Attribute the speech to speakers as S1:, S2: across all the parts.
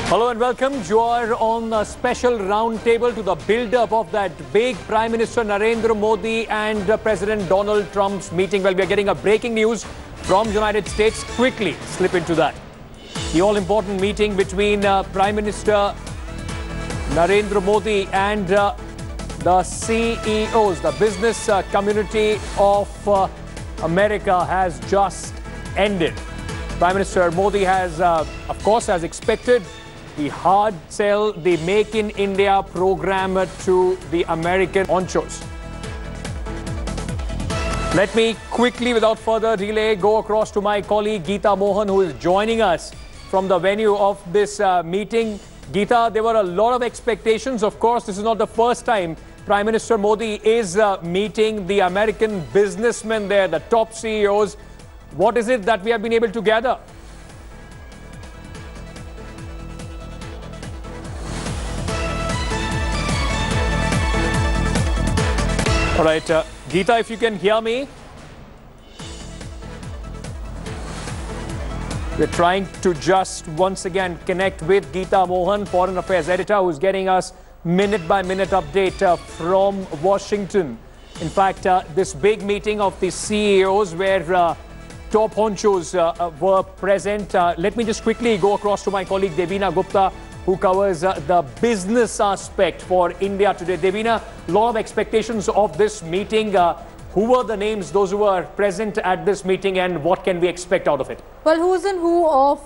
S1: Hello and welcome. You are on a special roundtable to the build-up of that big Prime Minister Narendra Modi and President Donald Trump's meeting. Well, we are getting a breaking news from United States. Quickly slip into that. The all-important meeting between Prime Minister Narendra Modi and the CEOs, the business community of America, has just ended. Prime Minister Modi has, of course, as expected, the hard sell, the Make in India program to the American honchos. Let me quickly, without further delay, go across to my colleague Geeta Mohan, who is joining us from the venue of this meeting. Geeta, there were a lot of expectations. Of course, this is not the first time Prime Minister Modi is meeting the American businessmen there, the top CEOs. What is it that we have been able to gather? All right, Geeta, if you can hear me. We're trying to just once again connect with Geeta Mohan, Foreign Affairs Editor, who's getting us minute-by-minute update from Washington. In fact, this big meeting of the CEOs where top honchos were present. Let me just quickly go across to my colleague Devina Gupta, who covers the business aspect for India today. Devina, a lot of expectations of this meeting. Who were the names, those who were present at this meeting, and what can we expect out of it?
S2: Well, who's and who of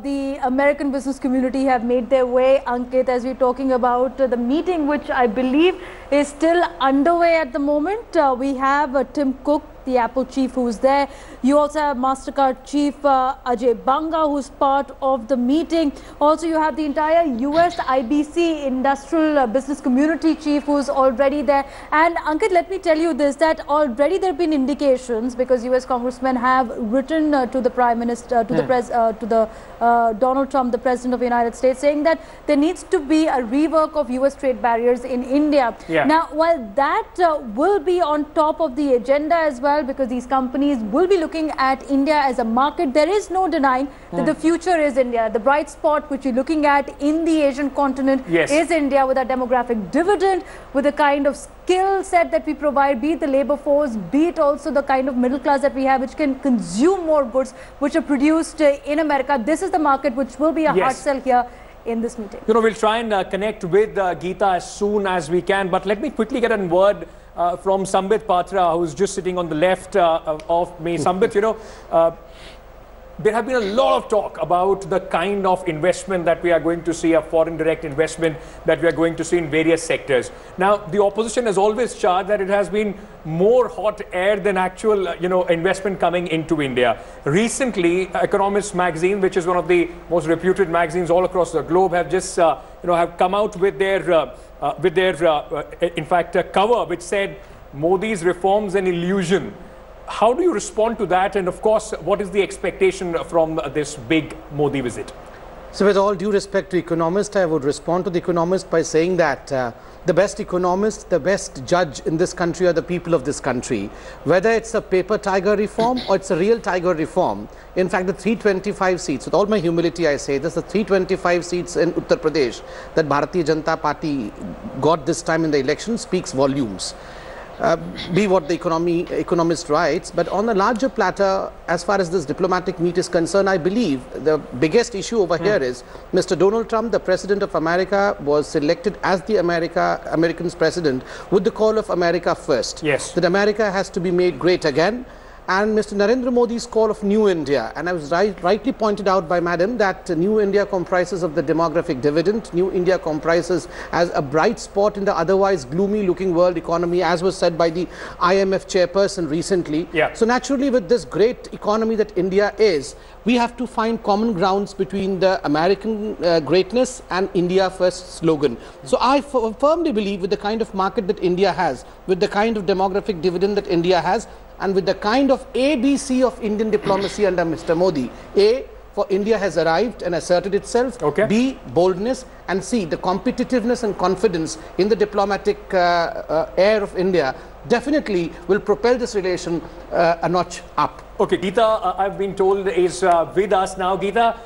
S2: the American business community have made their way, Ankit, as we're talking about the meeting, which I believe is still underway at the moment. We have Tim Cook, the Apple chief, who's there. You also have MasterCard chief Ajay Banga, who's part of the meeting. Also, you have the entire U.S. IBC industrial business community chief, who's already there. And Ankit, let me tell you this, that already there have been indications, because U.S. congressmen have written to the Prime Minister, to Donald Trump, the President of the United States, saying that there needs to be a rework of U.S. trade barriers in India.
S1: Yeah.
S2: Now, while that will be on top of the agenda as well, because these companies will be looking at India as a market, there is no denying that the future is India. The bright spot which you're looking at in the Asian continent is India, with a demographic dividend, with the kind of skill set that we provide, be it the labor force, be it also the kind of middle class that we have, which can consume more goods which are produced in America. This is the market which will be a hard sell here in this meeting. You know, we'll try and connect with Geeta as soon as we can, but let me quickly get a word from Sambit Patra, who's just sitting on the left of me. Sambit, you know, there have been a lot of talk about the kind of investment that we are going to see, a foreign direct investment that we are going to see in various sectors. Now, the opposition has always charged that it has been more hot air than actual, investment coming into India. Recently, Economist magazine, which is one of the most reputed magazines all across the globe, have just, have come out with their, in fact, a cover which said Modi's reforms an illusion. How do you respond to that? And of course, what is the expectation from this big Modi visit?
S3: So with all due respect to economists, I would respond to the economist by saying that the best economist, the best judge in this country are the people of this country. Whether it's a paper tiger reform or it's a real tiger reform. In fact, the 325 seats, with all my humility I say this, the 325 seats in Uttar Pradesh that Bharatiya Janata Party got this time in the election speaks volumes. Be what the economist writes, but on a larger platter, as far as this diplomatic meet is concerned, I believe the biggest issue over here is Mr. Donald Trump, the President of America, was selected as the American's president with the call of America first.
S1: Yes.
S3: That America has to be made great again. And Mr. Narendra Modi's call of New India, and I was rightly pointed out by Madam that New India comprises of the demographic dividend. New India comprises as a bright spot in the otherwise gloomy looking world economy, as was said by the IMF chairperson recently.
S1: Yeah.
S3: So naturally, with this great economy that India is, we have to find common grounds between the American greatness and India first slogan. So I firmly believe with the kind of market that India has, with the kind of demographic dividend that India has, and with the kind of ABC of Indian diplomacy under Mr. Modi, A, for India has arrived and asserted itself, B, boldness, and C, the competitiveness and confidence in the diplomatic air of India definitely will propel this relation a notch up.
S1: Okay, Geeta, I've been told is with us now. Geeta,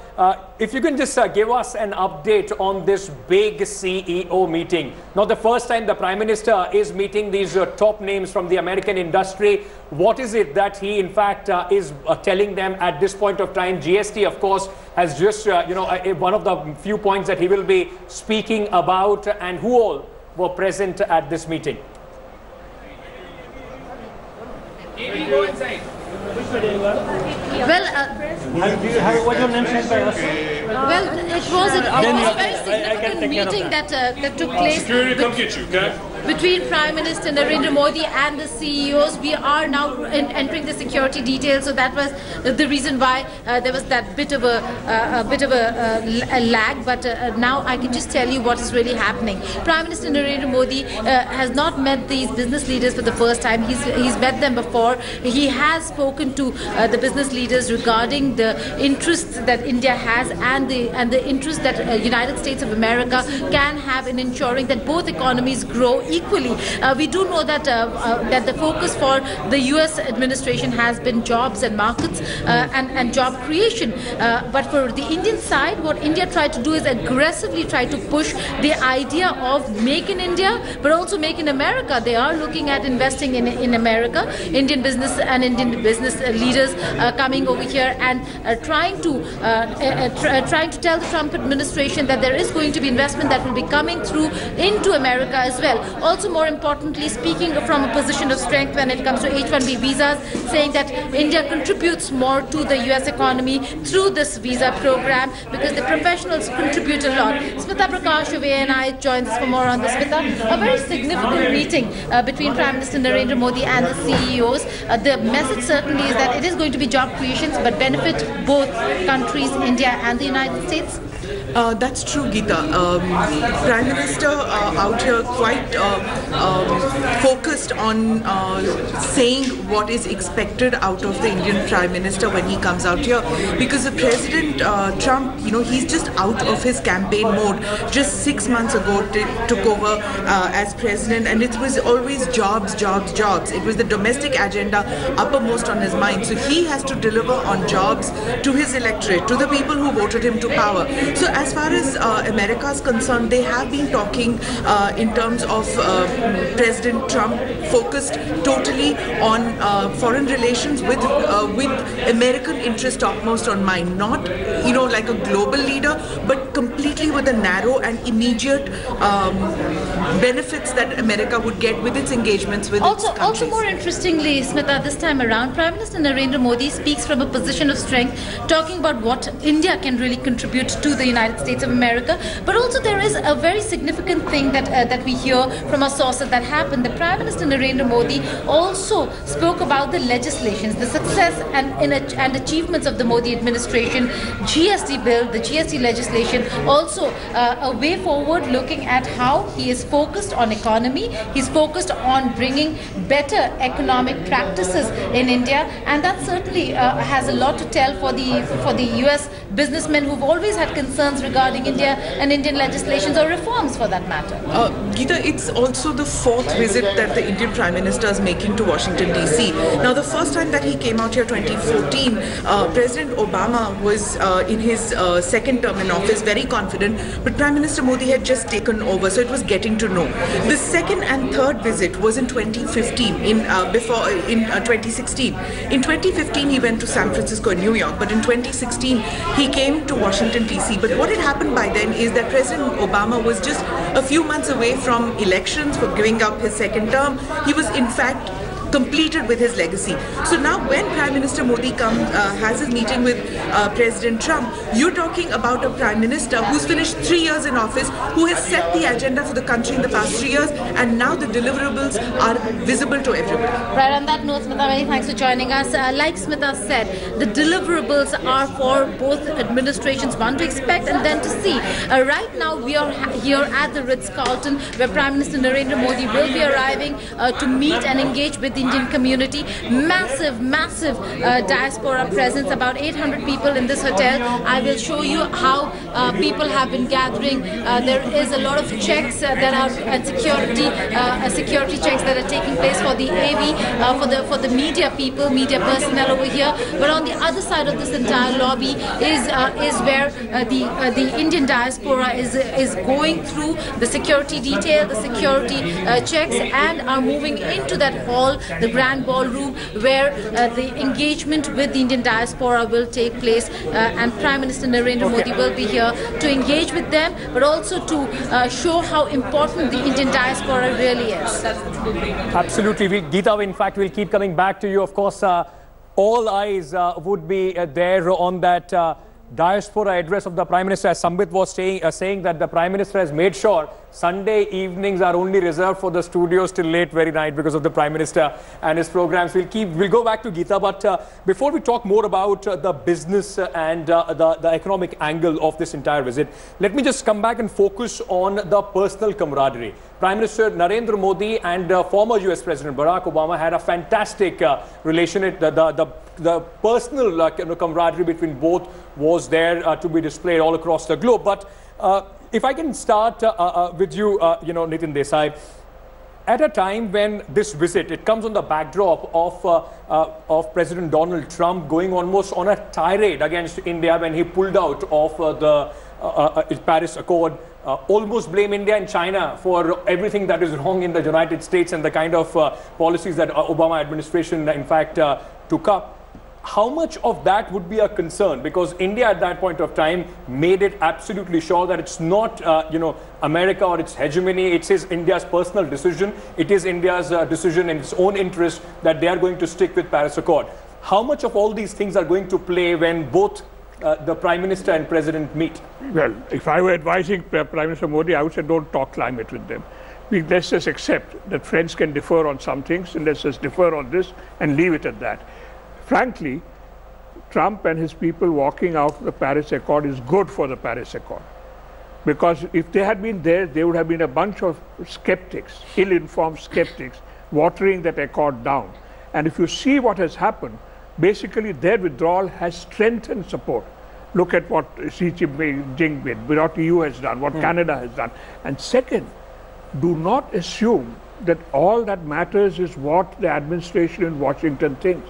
S1: If you can just give us an update on this big CEO meeting. Not the first time the Prime Minister is meeting these top names from the American industry. What is it that he, in fact, is telling them at this point of time? GST, of course, has just, one of the few points that he will be speaking about. And who all were present at this meeting? Go inside.
S4: Well,
S5: what's your name said by us?
S4: well, it was a very significant meeting that took place between Prime Minister Narendra Modi and the CEOs. We are now entering the security details, so that was the reason why there was that bit of a lag. But now I can just tell you what is really happening. Prime Minister Narendra Modi has not met these business leaders for the first time. He's met them before. He has spoken to the business leaders regarding the interests that India has and the interest that United States of America can have in ensuring that both economies grow equally. We do know that that the focus for the U.S. administration has been jobs and markets and job creation. But for the Indian side, what India tried to do is aggressively try to push the idea of make in India, but also make in America. They are looking at investing in America. Indian business and Indian business leaders coming over here and trying to tell the Trump administration that there is going to be investment that will be coming through into America as well. Also, more importantly, speaking from a position of strength when it comes to H-1B visas, saying that India contributes more to the U.S. economy through this visa program because the professionals contribute a lot. Smita Prakash of ANI joins us for more on this. Smita, a very significant meeting between Prime Minister Narendra Modi and the CEOs. The message certainly is that it is going to be job creations but benefit both countries, India and the United States.
S6: That's true, Geeta. Prime Minister out here quite focused on saying what is expected out of the Indian Prime Minister when he comes out here, because the President Trump, he's just out of his campaign mode. Just 6 months ago took over as president, and it was always jobs, jobs, jobs. It was the domestic agenda uppermost on his mind. So he has to deliver on jobs to his electorate, to the people who voted him to power. So as far as America is concerned, they have been talking in terms of President Trump focused totally on foreign relations with American interest topmost on mind. Not, like a global leader, but completely with a narrow and immediate benefits that America would get with its engagements with its countries.
S4: Also more interestingly, Smita, this time around, Prime Minister Narendra Modi speaks from a position of strength, talking about what India can really contribute to the United States of America. But also there is a very significant thing that we hear from our sources that happened. The Prime Minister Narendra Modi also spoke about the legislations, the success and achievements of the Modi administration, GST bill, the GST legislation, also a way forward looking at how he is focused on economy, he's focused on bringing better economic practices in India, and that certainly has a lot to tell for the US businessmen who've always had concerns regarding India and Indian legislations or reforms for that matter.
S6: Geeta, it's also the fourth visit that the Indian Prime Minister is making to Washington DC. Now, the first time that he came out here, 2014, President Obama was in his second term in office, very confident, but Prime Minister Modi had just taken over, so it was getting to know. The second and third visit was in 2015, in 2016. In 2015, he went to San Francisco and New York, but in 2016, he came to Washington DC. But what had happened by then is that President Obama was just a few months away from elections, for giving up his second term. He was in fact completed with his legacy. So now when Prime Minister Modi has his meeting with President Trump, you're talking about a Prime Minister who's finished 3 years in office, who has set the agenda for the country in the past 3 years, and now the deliverables are visible to everybody.
S4: Right, on that note, Smita, many thanks for joining us. Like Smita said, the deliverables are for both administrations, one to expect and then to see. Right now we are here at the Ritz-Carlton, where Prime Minister Narendra Modi will be arriving to meet and engage with the Indian community. Massive, massive diaspora presence, about 800 people in this hotel. I will show you how people have been gathering. There is a lot of checks that are at security checks that are taking place for the AV, for the media people, media personnel over here. But on the other side of this entire lobby is where the Indian diaspora is going through the security detail, the security checks, and are moving into that hall, the grand ballroom, where the engagement with the Indian diaspora will take place, and Prime Minister Narendra Modi will be here to engage with them, but also to show how important the Indian diaspora really is.
S1: Absolutely. Geeta, in fact, we'll keep coming back to you. Of course, all eyes would be there on that diaspora address of the Prime Minister. As Sambit was saying that the Prime Minister has made sure Sunday evenings are only reserved for the studios till late very night because of the Prime Minister and his programs. We'll go back to Geeta, but before we talk more about the business and the economic angle of this entire visit, let me just come back and focus on the personal camaraderie. Prime Minister Narendra Modi and former U.S. President Barack Obama had a fantastic relation. The personal camaraderie between both was there to be displayed all across the globe. But if I can start with you, Nitin Desai, at a time when this visit, it comes on the backdrop of President Donald Trump going almost on a tirade against India when he pulled out of the Paris Accord, almost blame India and China for everything that is wrong in the United States and the kind of policies that Obama administration, in fact, took up. How much of that would be a concern? Because India at that point of time made it absolutely sure that it's not, America or its hegemony. It is India's personal decision. It is India's decision in its own interest that they are going to stick with Paris Accord. How much of all these things are going to play when both the Prime Minister and President meet?
S7: Well, if I were advising Prime Minister Modi, I would say don't talk climate with them. Let's just accept that friends can differ on some things, and let's just differ on this and leave it at that. Frankly, Trump and his people walking out of the Paris Accord is good for the Paris Accord. Because if they had been there, there would have been a bunch of skeptics, ill-informed skeptics, watering that accord down. And if you see what has happened, basically their withdrawal has strengthened support. Look at what Xi Jinping did, what the EU has done, what Canada has done. And second, do not assume that all that matters is what the administration in Washington thinks.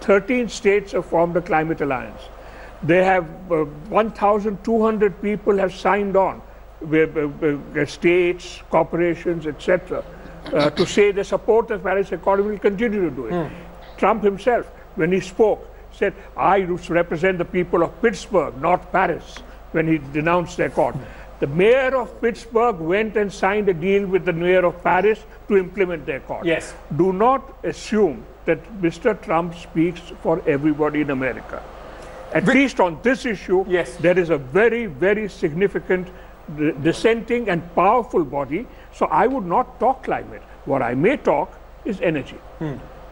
S7: 13 states have formed a climate alliance. They have 1,200 people have signed on, states, corporations, etc., to say they support the Paris Accord and will continue to do it. Trump himself, when he spoke, said, I represent the people of Pittsburgh, not Paris, when he denounced the accord. The mayor of Pittsburgh went and signed a deal with the mayor of Paris to implement the accord.
S1: Yes.
S7: Do not assume that Mr. Trump speaks for everybody in America. At least on this issue,
S1: yes,
S7: there is a very, very significant dissenting and powerful body. So I would not talk climate. What I may talk is energy.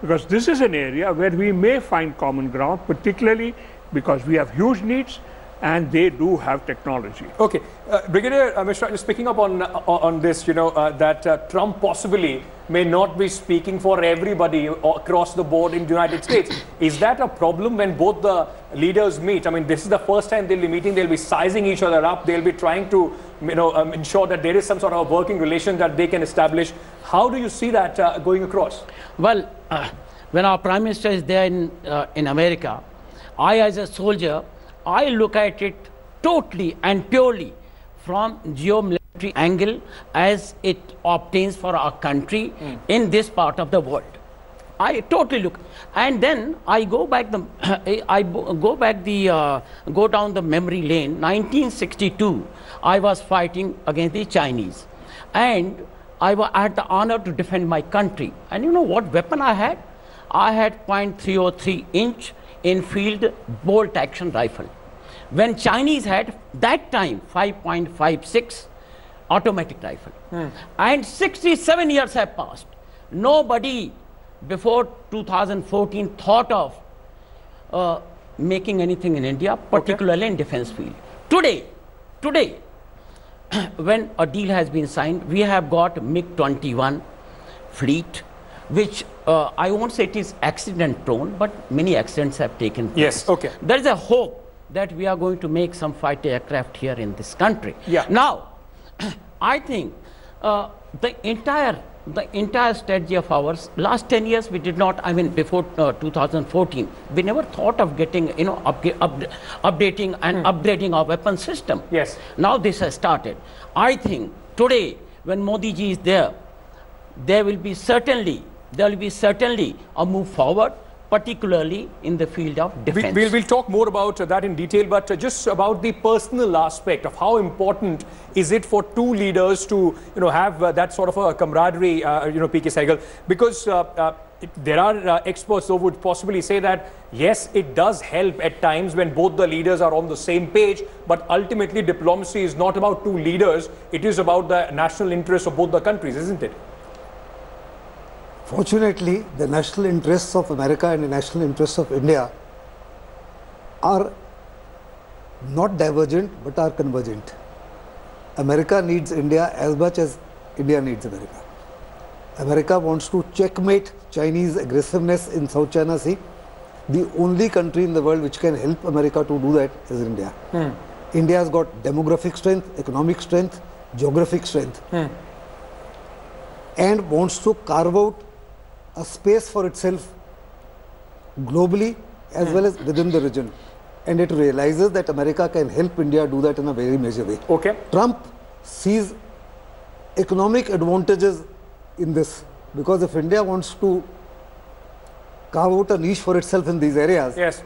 S7: Because this is an area where we may find common ground, particularly because we have huge needs and they do have technology.
S1: Okay, Brigadier Mishra, just picking up on this, that Trump possibly may not be speaking for everybody across the board in the United States. Is that a problem when both the leaders meet? I mean, this is the first time they'll be meeting. They'll be sizing each other up. They'll be trying to, ensure that there is some sort of a working relation that they can establish. How do you see that going across?
S8: Well, when our Prime Minister is there in America, I, as a soldier, I look at it totally and purely from geomilitary angle as it obtains for our country in this part of the world. I totally look, and then I go back go down the memory lane. 1962, I was fighting against the Chinese, and I had the honor to defend my country. And you know what weapon I had? I had .303 inch in-field bolt action rifle. When Chinese had that time 5.56 automatic rifle. And 67 years have passed. Nobody before 2014 thought of making anything in India, particularly in defense field. Today, when a deal has been signed, we have got MiG-21 fleet, which I won't say it is accident prone, but many accidents have taken place.
S1: Yes, okay.
S8: There is a hope that we are going to make some fighter aircraft here in this country.
S1: Yeah.
S8: Now, I think the entire strategy of ours, last 10 years we did not, I mean before 2014, we never thought of getting, you know, updating and upgrading our weapon system.
S1: Yes.
S8: Now this has started. I think today, when Modi ji is there, there will be certainly a move forward, particularly in the field of defense.
S1: We'll talk more about that in detail, but just about the personal aspect of how important is it for two leaders to, you know, have that sort of a camaraderie, you know, PK Sehgal, because there are experts who would possibly say that, yes, it does help at times when both the leaders are on the same page, but ultimately diplomacy is not about two leaders, it is about the national interests of both the countries, isn't it?
S9: Fortunately, the national interests of America and the national interests of India are not divergent but are convergent. America needs India as much as India needs America. America wants to checkmate Chinese aggressiveness in South China Sea. The only country in the world which can help America to do that is India. India has got demographic strength, economic strength, geographic strength, and wants to carve out a space for itself globally as well as within the region. And it realizes that America can help India do that in a very major way.
S1: Okay.
S9: Trump sees economic advantages in this, because if India wants to carve out a niche for itself in these areas,
S1: yes,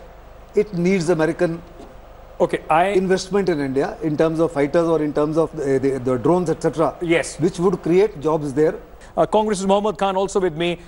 S9: it needs American investment in India in terms of fighters or in terms of the drones, etc.
S1: Yes.
S9: Which would create jobs there.
S1: Congressman Mohammad Khan also with me.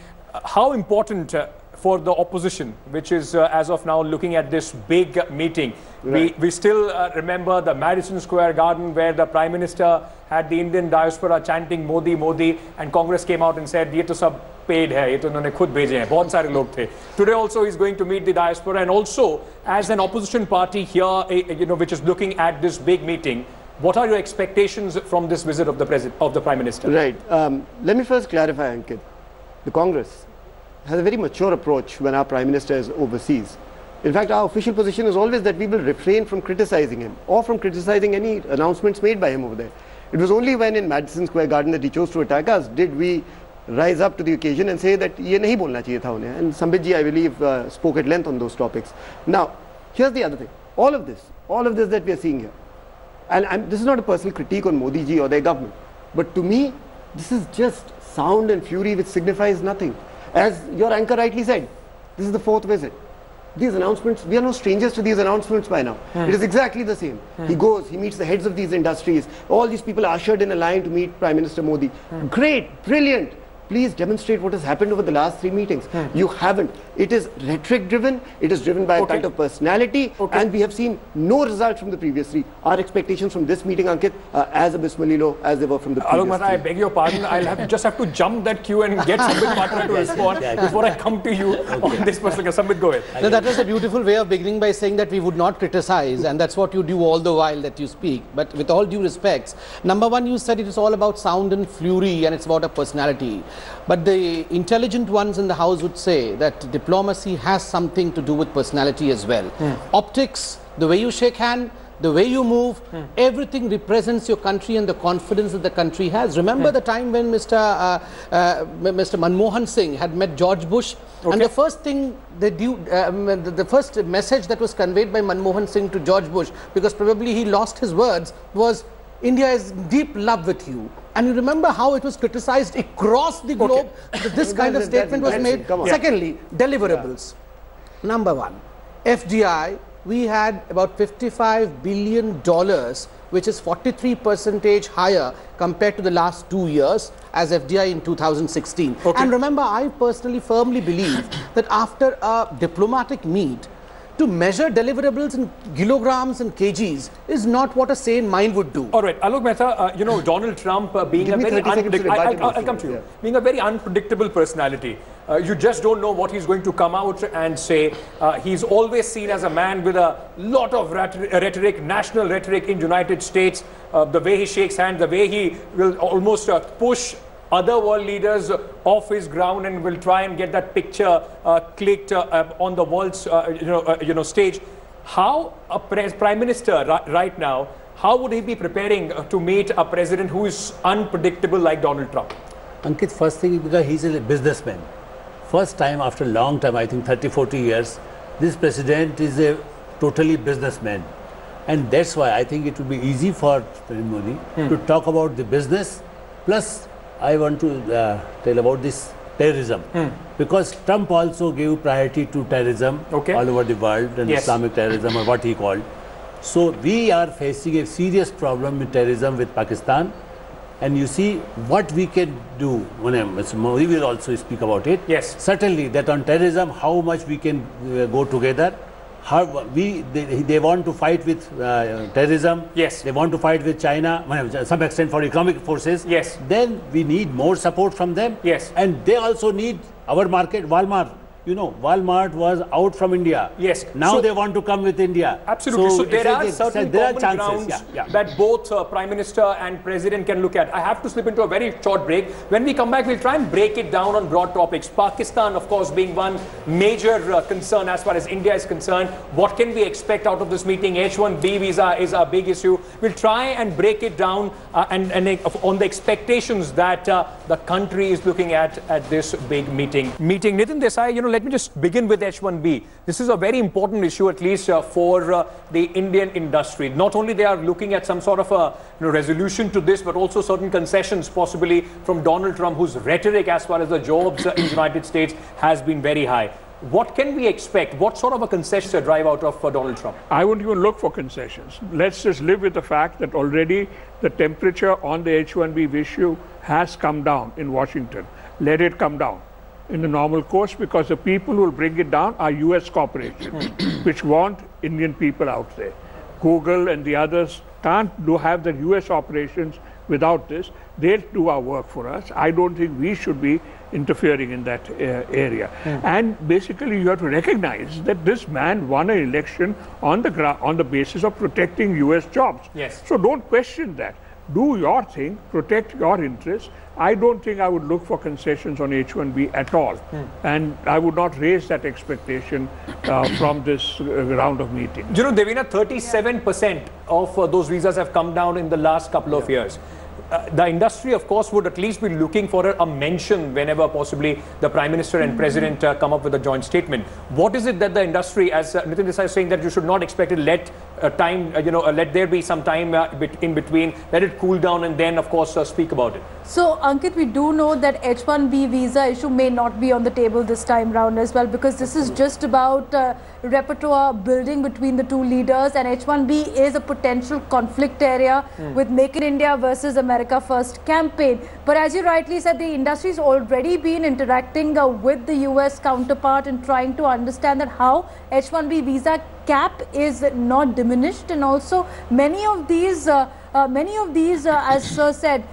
S1: How important for the opposition, which is as of now looking at this big meeting? Right. We still remember the Madison Square Garden where the Prime Minister had the Indian diaspora chanting Modi, Modi, and Congress came out and said, "Ye to sab paid hai, ye to unhone khud bheje hain, bahut sare log the." Today also he's going to meet the diaspora, and also as an opposition party here, you know, which is looking at this big meeting. What are your expectations from this visit of the Prime Minister?
S10: Right. Let me first clarify, Ankit. The Congress has a very mature approach when our Prime Minister is overseas. In fact, our official position is always that we will refrain from criticizing him or from criticizing any announcements made by him over there. It was only when in Madison Square Garden that he chose to attack us did we rise up to the occasion and say that ye nahi bolna chahiye tha unhe. And Sambit ji, I believe, spoke at length on those topics. Now, here's the other thing. All of this that we are seeing here, and this is not a personal critique on Modi ji or their government, but to me, this is just sound and fury which signifies nothing. As your anchor rightly said, this is the fourth visit. These announcements, we are no strangers to these announcements by now. It is exactly the same. He goes, he meets the heads of these industries. All these people are ushered in a line to meet Prime Minister Modi. Great, brilliant. Please demonstrate what has happened over the last 3 meetings. You haven't. It is rhetoric driven. It is driven by a cult of personality. And we have seen no results from the previous 3. Our expectations from this meeting, Ankit, as abysmally low as they were from the previous 3.
S1: I beg your pardon. I'll just have to jump that queue and get Sambit Patra to respond before I come to you on this person. Sambit, go ahead.
S3: No, that was a beautiful way of beginning by saying that we would not criticize, and that's what you do all the while that you speak. But with all due respects, number one, you said it is all about sound and fury and it's about a personality. But the intelligent ones in the house would say that diplomacy has something to do with personality as well. Optics, the way you shake hand, the way you move, everything represents your country and the confidence that the country has. Remember the time when Mr. Manmohan Singh had met George Bush, and the first thing they do, the first message that was conveyed by Manmohan Singh to George Bush, because probably he lost his words, was, "India is in deep love with you." And you remember how it was criticized across the globe that this kind of statement was made. Secondly, deliverables. Number one, FDI, we had about $55 billion, which is 43% higher compared to the last 2 years as FDI in 2016. And remember, I personally firmly believe that after a diplomatic meet, to measure deliverables in kilograms and kgs is not what a sane mind would do.
S1: All right, Alok Mehta, you know, Donald Trump being a very I'll come to you. Being a very unpredictable personality. You just don't know what he's going to come out and say. He's always seen as a man with a lot of rhetoric, national rhetoric in United States. The way he shakes hands, the way he will almost push other world leaders off his ground and will try and get that picture clicked on the world's stage. How a Prime Minister right now, how would he be preparing to meet a president who is unpredictable like Donald Trump?
S11: Ankit, first thing, because he's a businessman. First time after a long time, I think 30-40 years, this president is a totally businessman. And that's why I think it would be easy for Narendra Modi to talk about the business. Plus, I want to tell about this terrorism. Because Trump also gave priority to terrorism all over the world, and Islamic terrorism, or what he called. So we are facing a serious problem with terrorism with Pakistan. And you see what we can do. When Mr. Modi will also speak about it.
S1: Yes.
S11: Certainly that on terrorism, how much we can go together. How they want to fight with terrorism.
S1: Yes.
S11: They want to fight with China, to some extent for economic forces.
S1: Yes.
S11: Then we need more support from them.
S1: Yes.
S11: And they also need our market. Walmart. You know, Walmart was out from India.
S1: Yes.
S11: Now they want to come with India.
S1: Absolutely. So there are certain common grounds that both Prime Minister and President can look at. I have to slip into a very short break. When we come back, we'll try and break it down on broad topics. Pakistan, of course, being one major concern as far as India is concerned. What can we expect out of this meeting? H-1B visa is a big issue. We'll try and break it down and on the expectations that the country is looking at this big meeting. Nitin Desai, let me just begin with H-1B. This is a very important issue, at least for the Indian industry. Not only they are looking at some sort of a resolution to this, but also certain concessions possibly from Donald Trump, whose rhetoric as far as the jobs in the United States has been very high. What can we expect? What sort of a concession to drive out of Donald Trump?
S7: I wouldn't even look for concessions. Let's just live with the fact that already the temperature on the H-1B issue has come down in Washington. Let it come down in the normal course, because the people who will bring it down are U.S. corporations, which want Indian people out there. Google and the others can't have the U.S. operations without this. They'll do our work for us. I don't think we should be interfering in that area. And basically, you have to recognize that this man won an election on the basis of protecting U.S. jobs.
S1: Yes.
S7: So don't question that. Do your thing, protect your interests. I don't think I would look for concessions on H-1B at all. And I would not raise that expectation from this round of meetings.
S1: You know, Devina, 37% of those visas have come down in the last couple of years. The industry, of course, would at least be looking for a mention whenever possibly the Prime Minister and President come up with a joint statement. What is it that the industry, as Nitin Desai is saying, that you should not expect it, let there be some time in between, let it cool down, and then, of course, speak about it?
S2: So, Ankit, we do know that H-1B visa issue may not be on the table this time round as well, because this is just about repertoire building between the two leaders, and H-1B is a potential conflict area with Make in India versus America First campaign. But as you rightly said, the industry has already been interacting with the US counterpart and trying to understand that how H-1B visa cap is not diminished, and also many of these, as Sir said,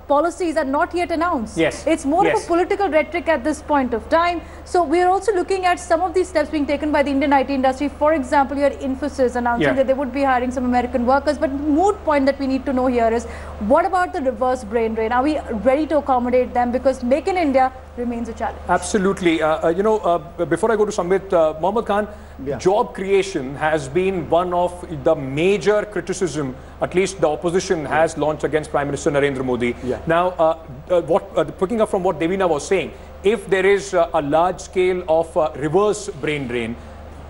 S2: policies are not yet announced.
S1: Yes.
S2: It's more of a political rhetoric at this point of time. So we are also looking at some of these steps being taken by the Indian IT industry. For example, you had Infosys announcing that they would be hiring some American workers. But the moot point that we need to know here is, what about the reverse brain drain? Are we ready to accommodate them? Because Make in India remains a challenge.
S1: Absolutely. Before I go to Sambit, Mohammad Khan, job creation has been one of the major criticism, at least the opposition has launched against Prime Minister Narendra Modi. Now, picking up from what Devina was saying, if there is a large scale of reverse brain drain,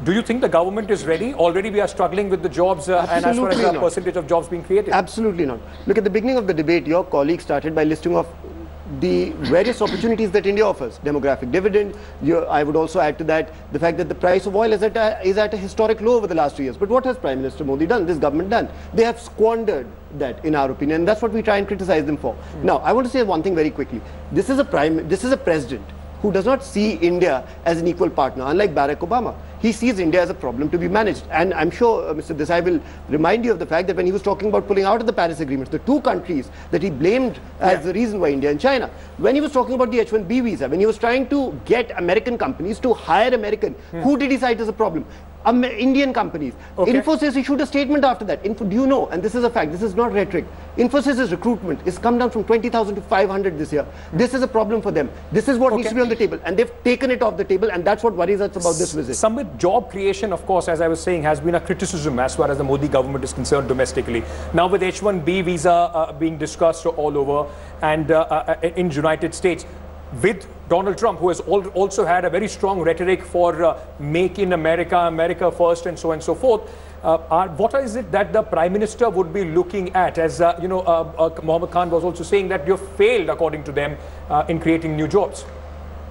S1: do you think the government is ready? Already we are struggling with the jobs and as far as the percentage of jobs being created.
S10: Absolutely not. Look, at the beginning of the debate, your colleague started by listing off the various opportunities that India offers. Demographic dividend. I would also add to that the fact that the price of oil is at a historic low over the last 2 years. But what has Prime Minister Modi done, this government done? They have squandered that, in our opinion, and that's what we try and criticize them for. Now, I want to say one thing very quickly. This is a president who does not see India as an equal partner, unlike Barack Obama. He sees India as a problem to be managed. And I'm sure Mr. Desai will remind you of the fact that when he was talking about pulling out of the Paris agreements, the two countries that he blamed as the reason why, India and China, when he was talking about the H-1B visa, when he was trying to get American companies to hire American, who did he cite as a problem? Indian companies.
S1: Okay.
S10: Infosys issued a statement after that. Do you know, and this is a fact, this is not rhetoric, Infosys' recruitment is come down from 20,000 to 500 this year. This is a problem for them. This is what needs to be on the table, and they've taken it off the table, and that's what worries us about this visit.
S1: Samit, job creation, of course, as I was saying, has been a criticism as far as the Modi government is concerned domestically. Now with H-1B visa being discussed all over, and in United States, with Donald Trump, who has also had a very strong rhetoric for make in America, America first, and so on and so forth. What is it that the Prime Minister would be looking at? As Mohammed Khan was also saying that you've failed, according to them, in creating new jobs.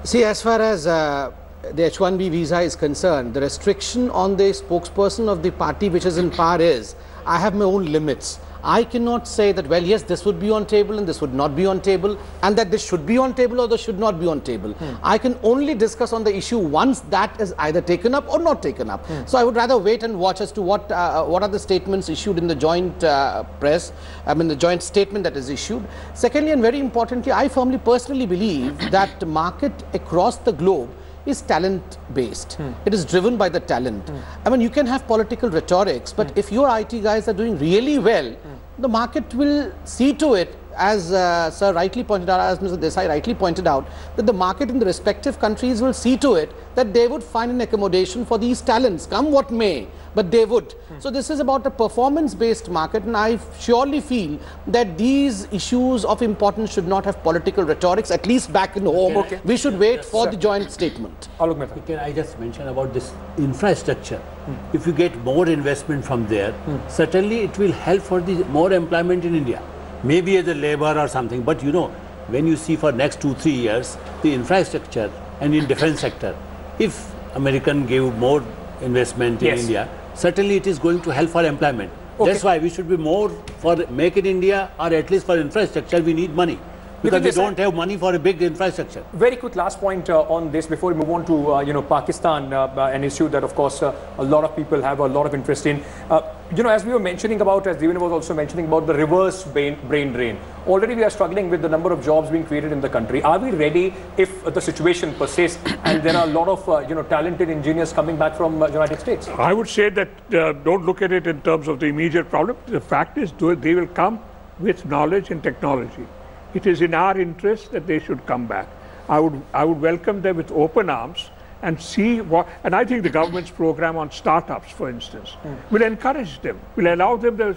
S3: See, as far as the H-1B visa is concerned, the restriction on the spokesperson of the party which is in power is, I have my own limits. I cannot say that, well, yes, this would be on table and this would not be on table, and that this should be on table or this should not be on table. I can only discuss on the issue once that is either taken up or not taken up. So I would rather wait and watch as to what are the statements issued in the joint press, the joint statement that is issued. Secondly, and very importantly, I firmly personally believe that the market across the globe is talent based. It is driven by the talent. I mean, you can have political rhetorics, but if your IT guys are doing really well, the market will see to it, as Sir rightly pointed out, as Mr. Desai rightly pointed out, that the market in the respective countries will see to it that they would find an accommodation for these talents, come what may, but they would. So this is about a performance-based market, and I surely feel that these issues of importance should not have political rhetorics, at least back in home. We should wait for the joint statement.
S11: Can I just mention about this infrastructure? If you get more investment from there, certainly it will help for the more employment in India. Maybe as a labor or something, but you know, when you see for next 2-3 years, the infrastructure and in defense sector, if American gave more investment in India, certainly it is going to help for employment. That's why we should be more for make in India, or at least for infrastructure we need money. Because we don't have money for a big infrastructure.
S1: Very quick last point on this before we move on to Pakistan, an issue that of course a lot of people have a lot of interest in. As we were mentioning about, as Devin was also mentioning about the reverse brain drain. Already we are struggling with the number of jobs being created in the country. Are we ready if the situation persists and there are a lot of talented engineers coming back from United States?
S7: I would say that don't look at it in terms of the immediate problem. The fact is they will come with knowledge and technology. It is in our interest that they should come back. I would welcome them with open arms and see what, and I think the government's program on startups, for instance, will encourage them, will allow them the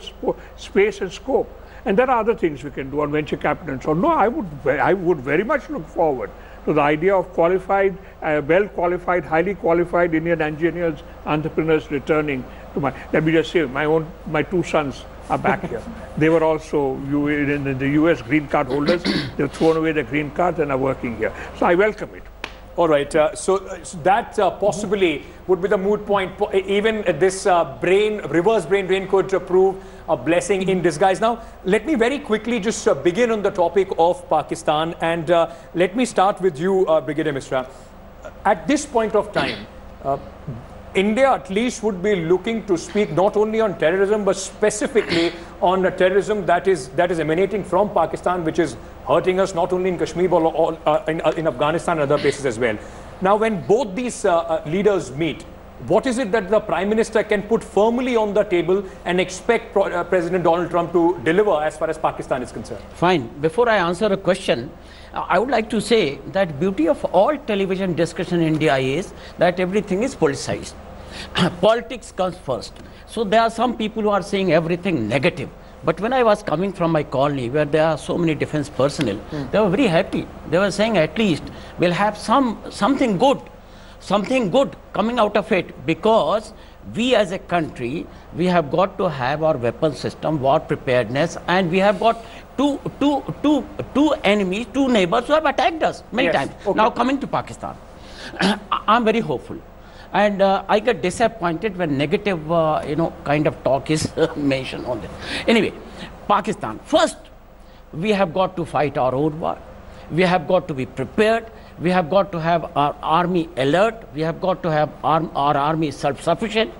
S7: space and scope. And there are other things we can do on venture capital and so on. No, I would very much look forward to the idea of qualified, well-qualified, highly qualified Indian engineers, entrepreneurs returning to let me just say, my two sons are back here. They were also in the U.S. green card holders. They've thrown away their green cards and are working here. So I welcome it.
S1: All right. So that possibly would be the moot point. Even this reverse brain drain could prove a blessing in disguise. Now, let me very quickly just begin on the topic of Pakistan. And let me start with you, Brigadier Misra. At this point of time, India at least would be looking to speak not only on terrorism, but specifically on terrorism that is emanating from Pakistan, which is hurting us not only in Kashmir, but in Afghanistan and other places as well. Now, when both these leaders meet, what is it that the Prime Minister can put firmly on the table and expect President Donald Trump to deliver as far as Pakistan is concerned?
S8: Fine. Before I answer a question, I would like to say that beauty of all television discussion in India is that everything is politicized. Politics comes first. So there are some people who are saying everything negative. But when I was coming from my colony where there are so many defense personnel, they were very happy. They were saying at least we'll have something good coming out of it, because we as a country, we have got to have our weapon system, war preparedness, and we have got two enemies, two neighbors who have attacked us many times. Now coming to Pakistan, I'm very hopeful. And I get disappointed when negative, kind of talk is mentioned on this. Anyway, Pakistan. First, we have got to fight our own war. We have got to be prepared. We have got to have our army alert. We have got to have our army self-sufficient.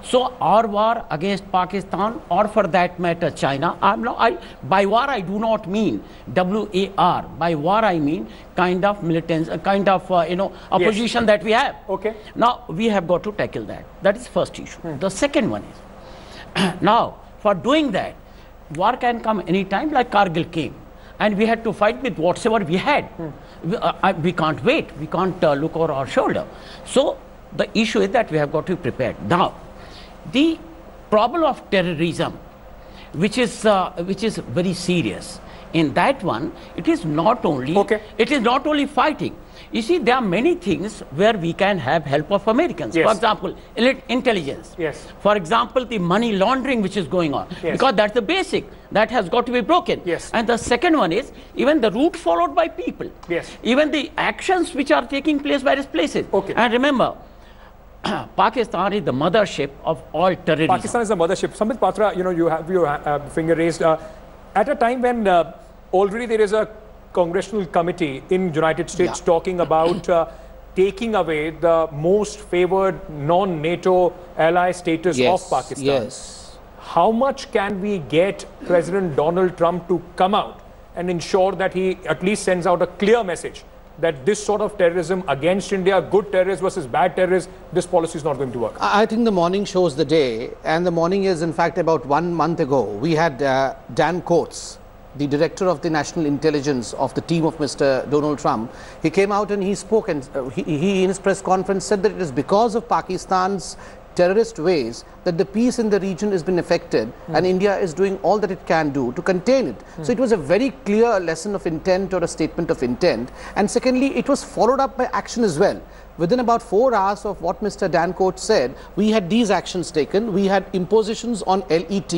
S8: So our war against Pakistan, or for that matter China, by war I do not mean WAR. By war I mean kind of militants, kind of opposition that we have.
S1: Okay.
S8: Now we have got to tackle that. That is first issue. The second one is now for doing that, war can come anytime, like Kargil came, and we had to fight with whatever we had. We can't wait. We can't look over our shoulder. So the issue is that we have got to be prepared. Now, the problem of terrorism, which is very serious. In that one, it is not only fighting. You see, there are many things where we can have help of Americans.
S1: Yes.
S8: For example, intelligence.
S1: Yes.
S8: For example, the money laundering which is going on.
S1: Yes.
S8: Because that's the basic. That has got to be broken.
S1: Yes.
S8: And the second one is even the route followed by people.
S1: Yes.
S8: Even the actions which are taking place various places.
S1: Okay.
S8: And remember, Pakistan is the mothership of all terrorism.
S1: Pakistan is the mothership. Samit Patra, you have your finger raised. At a time when already there is a congressional committee in United States talking about taking away the most favored non-NATO ally status of Pakistan.
S3: Yes.
S1: How much can we get President Donald Trump to come out and ensure that he at least sends out a clear message that this sort of terrorism against India, good terrorists versus bad terrorists, this policy is not going to work?
S3: I think the morning shows the day, and the morning is in fact about 1 month ago. We had Dan Coats, the director of the national intelligence of the team of Mr. Donald Trump. He came out and he spoke, and he in his press conference said that it is because of Pakistan's terrorist ways that the peace in the region has been affected, and India is doing all that it can do to contain it. So it was a very clear lesson of intent, or a statement of intent. And secondly, it was followed up by action as well. Within about 4 hours of what Mr. Dan Coats said, we had these actions taken. We had impositions on LET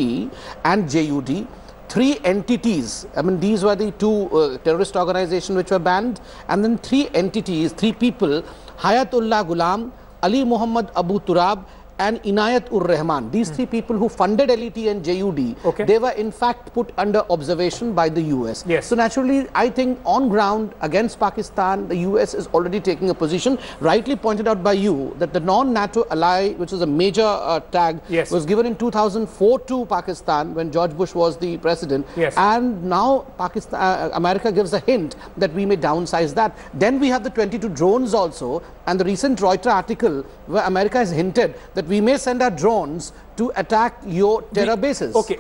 S3: and JUD. 3 entities, I mean, these were the 2 terrorist organizations which were banned, and then 3 entities, 3 people, Hayatullah Ghulam, Ali Muhammad Abu Turab, and Inayat-ur-Rahman. These 3 people who funded LET and JUD, they were in fact put under observation by the US.
S1: Yes.
S3: So naturally, I think on ground against Pakistan, the US is already taking a position. Rightly pointed out by you that the non-NATO ally, which is a major tag, was given in 2004 to Pakistan when George Bush was the president.
S1: Yes.
S3: And now Pakistan, America gives a hint that we may downsize that. Then we have the 22 drones also, and the recent Reuters article where America has hinted that we may send our drones to attack your terror bases.
S1: Okay,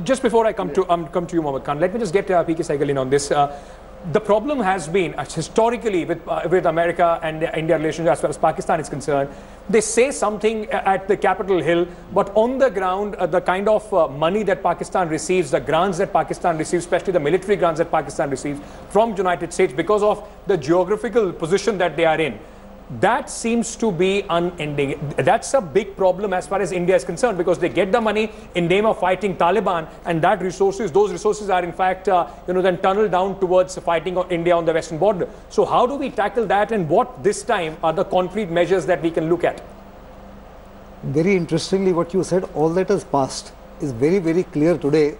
S1: just before I come to you, Mohammad Khan, let me just get PK Sehgal in on this. The problem has been historically with America and India relations as far as Pakistan is concerned. They say something at the Capitol Hill, but on the ground, the kind of money that Pakistan receives, the grants that Pakistan receives, especially the military grants that Pakistan receives from the United States because of the geographical position that they are in, that seems to be unending. That's a big problem as far as India is concerned, because they get the money in name of fighting Taliban, and those resources are in fact then tunneled down towards fighting India on the western border. So how do we tackle that, and what this time are the concrete measures that we can look at?
S9: Very interestingly, what you said, all that has passed, is very, very clear today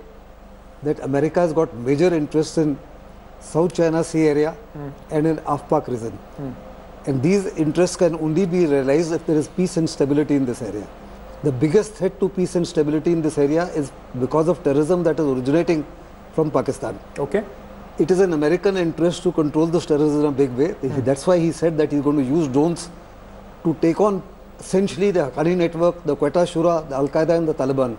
S9: that America has got major interest in South China Sea area and in AFPAC region. And these interests can only be realized if there is peace and stability in this area. The biggest threat to peace and stability in this area is because of terrorism that is originating from Pakistan.
S1: Okay.
S9: It is an American interest to control this terrorism in a big way. That's why he said that he's going to use drones to take on essentially the Haqqani network, the Quetta Shura, the Al-Qaeda and the Taliban.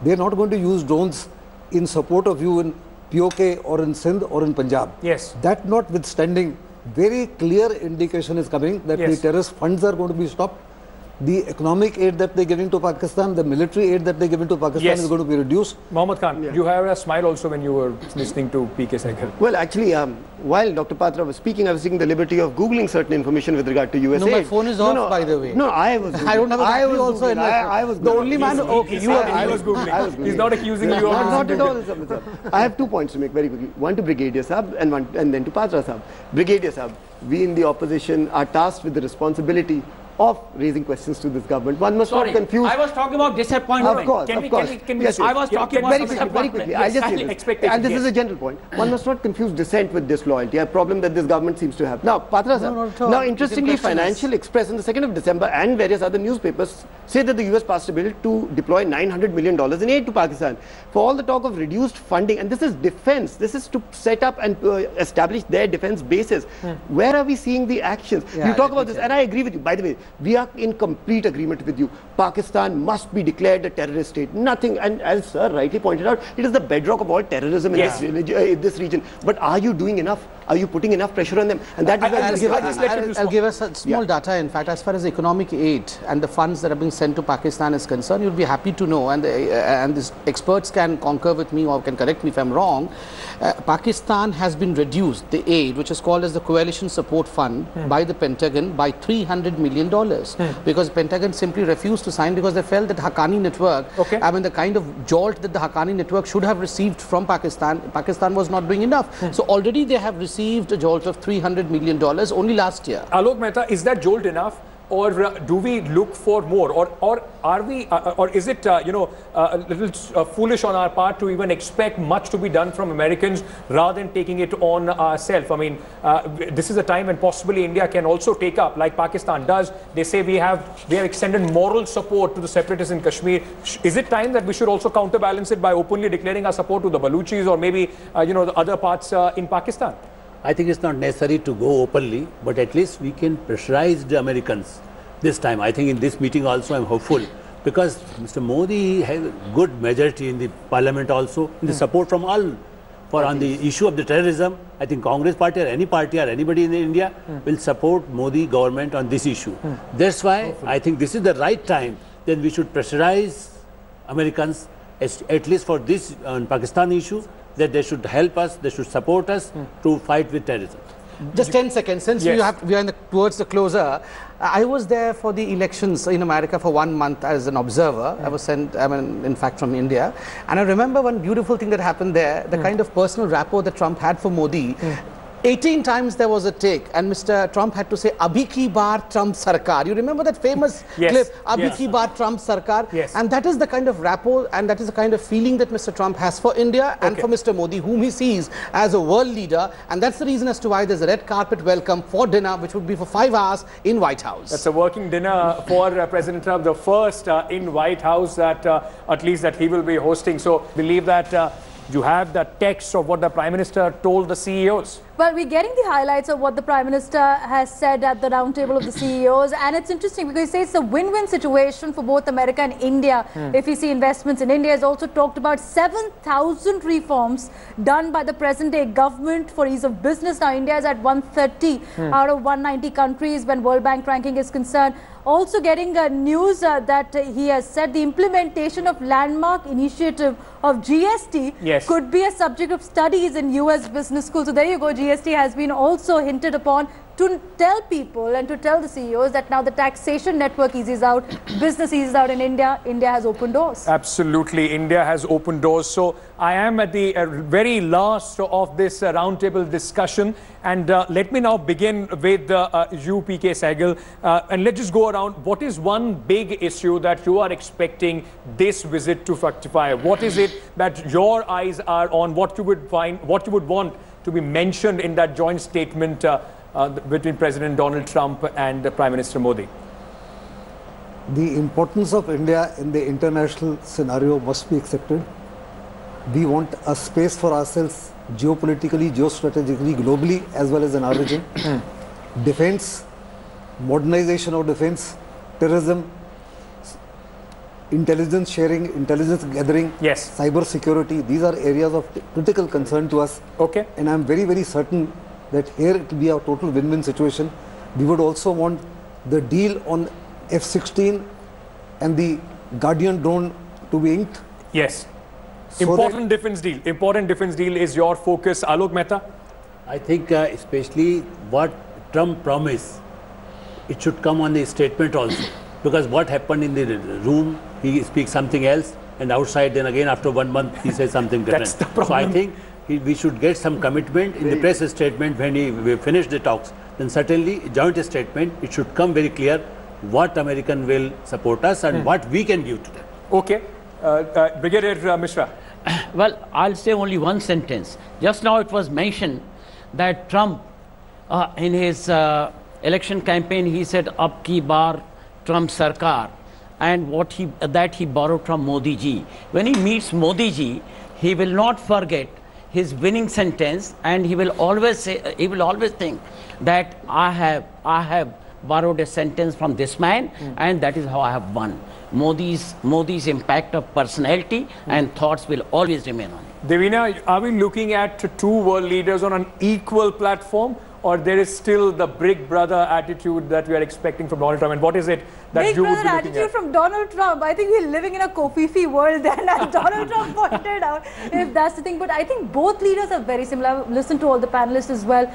S9: They are not going to use drones in support of you in POK or in Sindh or in Punjab.
S1: Yes.
S9: That notwithstanding, very clear indication is coming that the terrorist funds are going to be stopped. The economic aid that they're giving to Pakistan, the military aid that they're giving to Pakistan is going to be reduced.
S1: Mohammad Khan, you have a smile also when you were listening to PK Sehgal.
S10: Well, actually, while Dr. Patra was speaking, I was taking the liberty of Googling certain information with regard to US
S3: No,
S10: aid.
S3: my phone is off, by the way.
S10: No, I was Googling.
S3: I don't have a battery also in my phone.
S10: I was
S3: the only man. Okay, you
S1: I was Googling. He's not accusing you of
S10: not at all. I have 2 points to make very quickly. One to Brigadier Saab and then to Patra Saab. Brigadier Saab, we in the opposition are tasked with the responsibility of raising questions to this government. One must not confuse.
S8: I was talking about disappointment.
S10: Of course,
S8: Yes, I was talking about
S10: very quickly. I'll just say this. And this is a general point. One must not confuse dissent with disloyalty, a problem that this government seems to have. Now, Patra sir, now interestingly, Financial Express on the 2nd of December and various other newspapers say that the US passed a bill to deploy $900 million in aid to Pakistan. For all the talk of reduced funding, and this is defense, this is to set up and establish their defense bases. Where are we seeing the actions? You talk about this, and I agree with you. By the way, we are in complete agreement with you. Pakistan must be declared a terrorist state. Nothing, and as sir rightly pointed out, it is the bedrock of all terrorism in this region. But are you doing enough? Are you putting enough pressure on them? And that
S3: I'll give us a small data. In fact, as far as economic aid and the funds that are being sent to Pakistan is concerned, you'll be happy to know, and the experts can concur with me or can correct me if I'm wrong. Pakistan has been reduced, the aid, which is called as the Coalition Support Fund, by the Pentagon by $300 million, because the Pentagon simply refused to sign because they felt that Haqqani network, I mean the kind of jolt that the Haqqani network should have received from Pakistan, Pakistan was not doing enough. So already they have received a jolt of $300 million only last year.
S1: Alok Mehta, is that jolt enough? Or do we look for more, or are we, or is it a little foolish on our part to even expect much to be done from Americans rather than taking it on ourselves? I mean, this is a time when possibly India can also take up, like Pakistan does. They say we have extended moral support to the separatists in Kashmir. Is it time that we should also counterbalance it by openly declaring our support to the Baluchis or maybe the other parts in Pakistan?
S11: I think it's not necessary to go openly, but at least we can pressurize the Americans this time. I think in this meeting also I'm hopeful, because Mr. Modi has a good majority in the parliament also, in the support from all on the issue of the terrorism. I think Congress party or any party or anybody in India will support Modi government on this issue. That's why I think this is the right time. Then we should pressurize Americans, at least for this Pakistan issue, that they should help us, they should support us to fight with terrorism.
S3: Just 10 seconds, since we are towards the closer. I was there for the elections in America for 1 month as an observer. I was sent, in fact, from India. And I remember one beautiful thing that happened there, the kind of personal rapport that Trump had for Modi. 18 times there was a take, and Mr. Trump had to say, Abhi ki baar Trump Sarkar. You remember that famous clip, Abhi ki baar Trump Sarkar? And that is the kind of rapport and that is the kind of feeling that Mr. Trump has for India and for Mr. Modi, whom he sees as a world leader. And that's the reason as to why there's a red carpet welcome for dinner, which would be for 5 hours in White House.
S1: That's a working dinner for President Trump, the first in White House that at least that he will be hosting. So believe that you have the text of what the Prime Minister told the CEOs.
S2: Well, we're getting the highlights of what the Prime Minister has said at the roundtable of the CEOs, and it's interesting because he says it's a win-win situation for both America and India. If you see investments in India, has also talked about 7,000 reforms done by the present-day government for ease of business. Now, India is at 130 out of 190 countries when World Bank ranking is concerned. Also getting news that he has said the implementation of landmark initiative of GST could be a subject of studies in U.S. business school. So there you go, GST has been also hinted upon to tell people and to tell the CEOs that now the taxation network eases out, business eases out in India. India has opened doors.
S1: Absolutely, India has opened doors. So I am at the very last of this roundtable discussion, and let me now begin with you, PK Sehgal, and let's just go around. What is one big issue that you are expecting this visit to fructify? What is it that your eyes are on? What you would find, what you would want to be mentioned in that joint statement between President Donald Trump and Prime Minister Modi?
S9: The importance of India in the international scenario must be accepted. We want a space for ourselves geopolitically, geostrategically, globally, as well as in our region. Defense, modernization of defense, terrorism, intelligence sharing, intelligence gathering, cyber security, these are areas of critical concern to us. And I'm very, very certain that here it will be a total win-win situation. We would also want the deal on F-16 and the Guardian drone to be inked.
S1: Yes. So important defense deal. Important defense deal is your focus. Alok Mehta?
S11: I think especially what Trump promised, it should come on the statement also. Because what happened in the room, he speaks something else, and outside then again after 1 month he says something different.
S1: That's the problem.
S11: So I think we should get some commitment in the press statement when we finish the talks. Then certainly joint statement, it should come very clear what American will support us and what we can give to them.
S1: Okay. Brigadier Mishra.
S8: Well, I'll say only one sentence. Just now it was mentioned that Trump, in his election campaign, he said, "Ab ki baar Trump sarkar," and that he borrowed from Modi ji. When he meets Modi ji, he will not forget his winning sentence, and he will always say, he will always think that I have borrowed a sentence from this man, and that is how I have won. Modi's impact of personality and thoughts will always remain on it.
S1: Devina, are we looking at two world leaders on an equal platform, or there is still the big brother attitude that we are expecting from Donald Trump? And what is it that you would be looking at?
S2: Big brother attitude from Donald Trump. I think we're living in a Kofifi world then, as Donald Trump pointed out, if that's the thing. But I think both leaders are very similar. I've listened to all the panelists as well.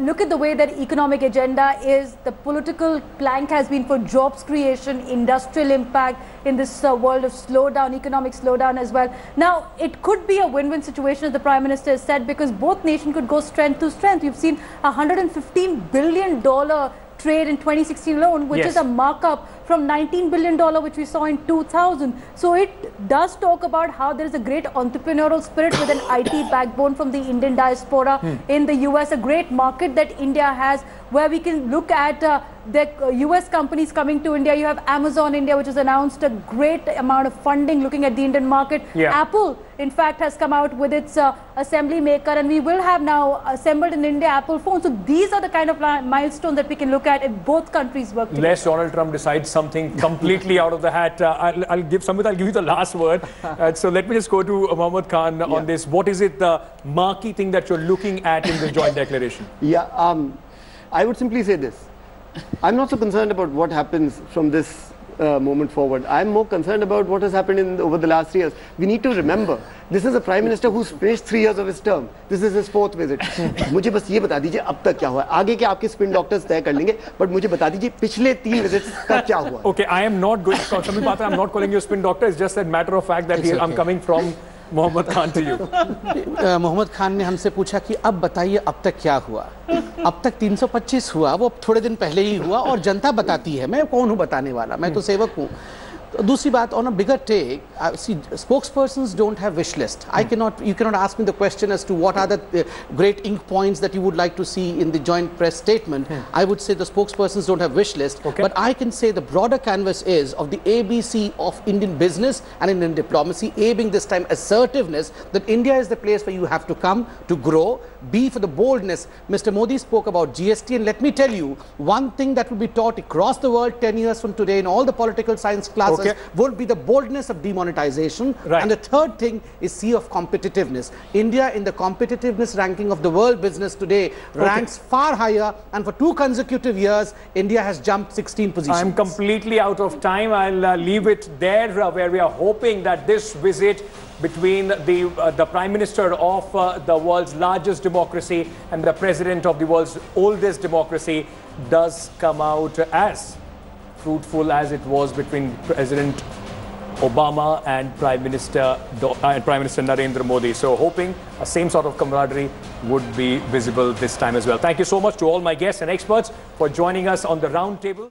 S2: Look at the way that economic agenda is. The political plank has been for jobs creation, industrial impact in this world of slowdown, economic slowdown as well. Now, it could be a win-win situation, as the Prime Minister has said, because both nations could go strength to strength. You've seen $115 billion trade in 2016 alone, which is a markup from $19 billion, which we saw in 2000. So it does talk about how there is a great entrepreneurial spirit with an IT backbone from the Indian diaspora in the US, a great market that India has, where we can look at the US companies coming to India. You have Amazon India, which has announced a great amount of funding looking at the Indian market. Apple, in fact, has come out with its assembly maker, and we will have now assembled in India Apple phones. So these are the kind of milestones that we can look at if both countries work together.
S1: Unless Donald Trump decides something completely out of the hat. I'll give you the last word. So let me just go to Mohammad Khan on this. What is it, the marquee thing that you're looking at in the joint declaration?
S10: I would simply say this. I'm not so concerned about what happens from this moment forward. I'm more concerned about what has happened over the last 3 years. We need to remember, this is a Prime Minister who's finished 3 years of his term. This is his 4th visit. मुझे बस ये बता दीजिए अब तक क्या हुआ है. आगे के आपके spin doctors तय कर लेंगे, but मुझे बता दीजिए पिछले 3 visits का क्या हुआ.
S1: Okay, I am not going. Samir Patra, I'm not calling you a spin doctor. It's just a matter of fact that I'm coming from Mohammad Khan to you.
S3: Mohammad Khan ने हमसे पूछा कि अब बताइए अब तक क्या हुआ. अब तक 325 हुआ, वो थोड़े दिन पहले ही हुआ, और जनता बताती है. मैं कौन हूँ बताने वाला, मैं तो सेवक हूँ. दूसरी बात, on a bigger take, see, spokespersons don't have wish list. You cannot ask me the question as to what are the great ink points that you would like to see in the joint press statement. I would say the spokespersons don't have wish list, but I can say the broader canvas is of the ABC of Indian business and Indian diplomacy, A being this time assertiveness, that India is the place where you have to come to grow, B for the boldness. Mr. Modi spoke about GST, and let me tell you, one thing that will be taught across the world 10 years from today in all the political science classes would be the boldness of demonetization. And the third thing is C of competitiveness. India in the competitiveness ranking of the world business today ranks far higher, and for 2 consecutive years India has jumped 16 positions.
S1: I'm completely out of time. I'll leave it there, where we are hoping that this visit between the Prime Minister of the world's largest democracy and the President of the world's oldest democracy does come out as fruitful as it was between President Obama and Prime Minister Narendra Modi. So hoping a same sort of camaraderie would be visible this time as well. Thank you so much to all my guests and experts for joining us on the round table.